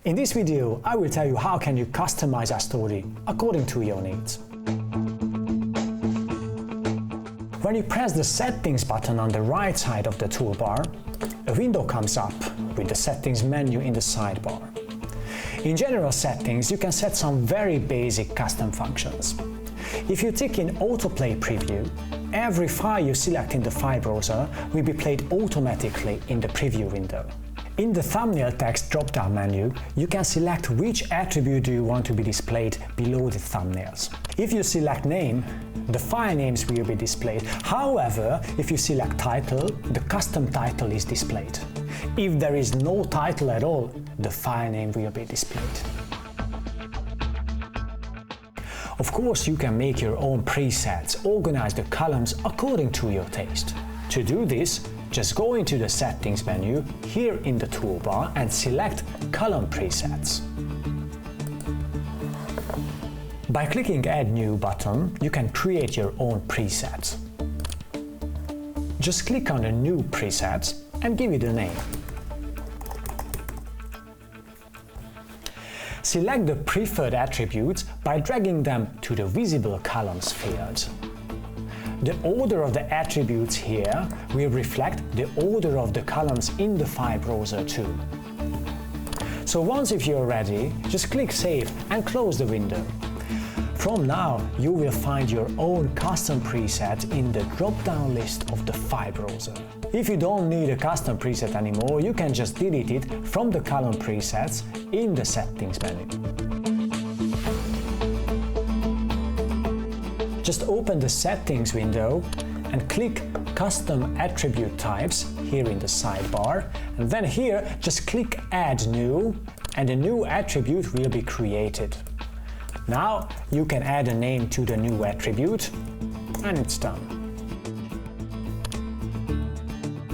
In this video, I will tell you how can you customize Astodi according to your needs. When you press the Settings button on the right side of the toolbar, a window comes up with the Settings menu in the sidebar. In General Settings, you can set some very basic custom functions. If you tick in Autoplay Preview, every file you select in the file browser will be played automatically in the preview window. In the Thumbnail Text drop-down menu, you can select which attribute do you want to be displayed below the thumbnails. If you select Name, the file names will be displayed. However, if you select Title, the custom title is displayed. If there is no title at all, the file name will be displayed. Of course, you can make your own presets, organize the columns according to your taste. To do this, just go into the Settings menu here in the toolbar and select Column Presets. By clicking Add New button, you can create your own presets. Just click on the New Presets and give it a name. Select the preferred attributes by dragging them to the Visible Columns field. The order of the attributes here will reflect the order of the columns in the file browser too. So once if you're ready, just click Save and close the window. From now, you will find your own custom preset in the drop-down list of the file browser. If you don't need a custom preset anymore, you can just delete it from the column presets in the Settings menu. Just open the Settings window and click Custom Attribute Types here in the sidebar, and then here just click Add New, and a new attribute will be created. Now you can add a name to the new attribute, and it's done.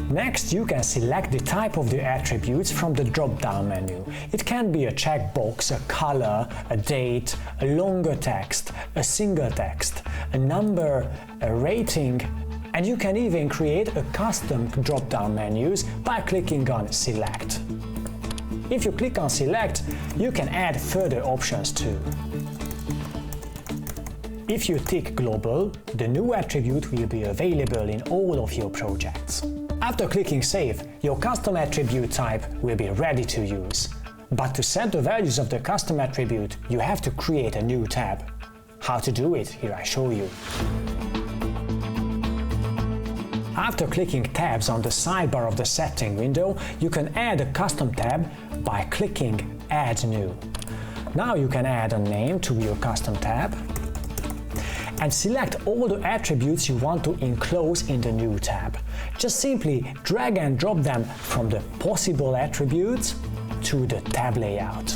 Next, you can select the type of the attributes from the drop-down menu. It can be a checkbox, a color, a date, a longer text, a single text, a number, a rating, and you can even create a custom drop-down menus by clicking on Select. If you click on Select, you can add further options too. If you tick Global, the new attribute will be available in all of your projects. After clicking Save, your custom attribute type will be ready to use. But to set the values of the custom attribute, you have to create a new tab. How to do it? Here I show you. After clicking Tabs on the sidebar of the Setting window, you can add a custom tab by clicking Add New. Now you can add a name to your custom tab and select all the attributes you want to enclose in the new tab. Just simply drag and drop them from the possible attributes to the tab layout.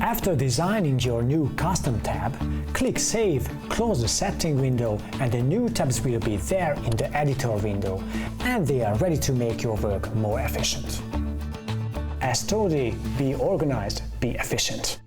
After designing your new custom tab, click Save, close the Setting window, and the new tabs will be there in the Editor window, and they are ready to make your work more efficient. Astodi, be organized, be efficient.